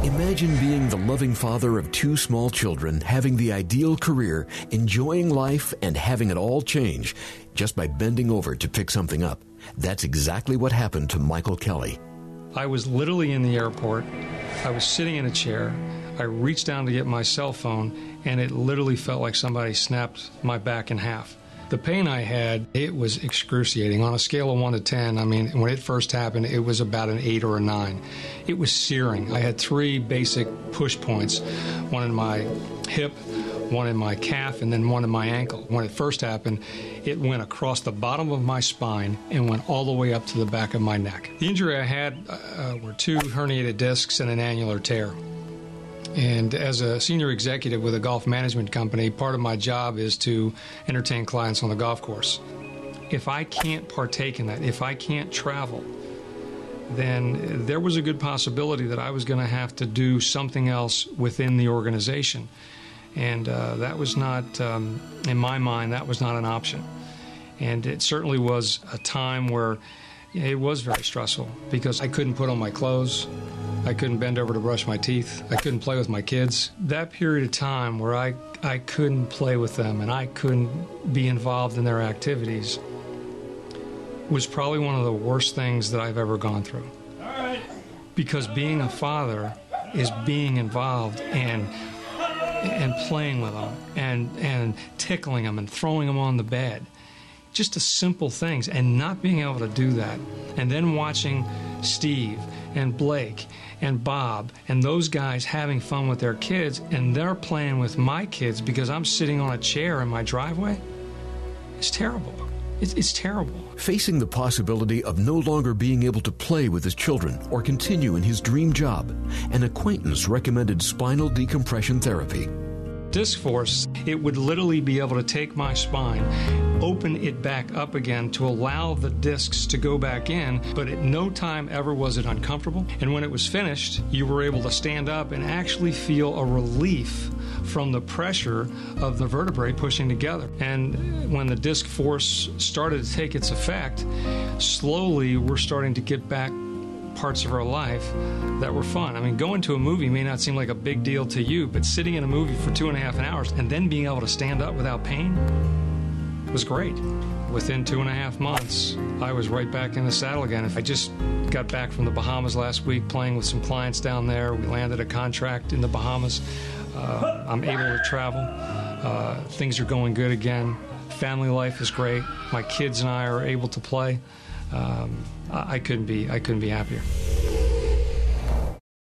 Imagine being the loving father of 2 small children, having the ideal career, enjoying life, and having it all change just by bending over to pick something up. That's exactly what happened to Michael Kelly. I was literally in the airport. I was sitting in a chair. I reached down to get my cell phone, and it literally felt like somebody snapped my back in half. The pain I had, it was excruciating. On a scale of 1 to 10, I mean, when it first happened, it was about an 8 or a 9. It was searing. I had 3 basic push points, one in my hip, one in my calf, and then one in my ankle. When it first happened, it went across the bottom of my spine and went all the way up to the back of my neck. The injury I had were 2 herniated discs and an annular tear. And as a senior executive with a golf management company, part of my job is to entertain clients on the golf course. If I can't partake in that, if I can't travel, then there was a good possibility that I was going to have to do something else within the organization. And that was not, in my mind, that was not an option. And it certainly was a time where it was very stressful because I couldn't put on my clothes. I couldn't bend over to brush my teeth. I couldn't play with my kids. That period of time where I couldn't play with them and I couldn't be involved in their activities was probably one of the worst things that I've ever gone through. All right. Because being a father is being involved and playing with them and tickling them and throwing them on the bed. Just the simple things, and not being able to do that. And then watching Steve and Blake and Bob and those guys having fun with their kids, and they're playing with my kids because I'm sitting on a chair in my driveway. It's terrible. It's terrible. Facing the possibility of no longer being able to play with his children or continue in his dream job, an acquaintance recommended spinal decompression therapy. DiscForce, it would literally be able to take my spine, open it back up again to allow the discs to go back in, but at no time ever was it uncomfortable. And when it was finished, you were able to stand up and actually feel a relief from the pressure of the vertebrae pushing together. And when the DiscForce started to take its effect, slowly we're starting to get back parts of our life that were fun. I mean, going to a movie may not seem like a big deal to you, but sitting in a movie for 2.5 hours and then being able to stand up without pain was great. Within 2.5 months, I was right back in the saddle again. I just got back from the Bahamas last week playing with some clients down there. We landed a contract in the Bahamas. I'm able to travel. Things are going good again. Family life is great. My kids and I are able to play. I couldn't be happier.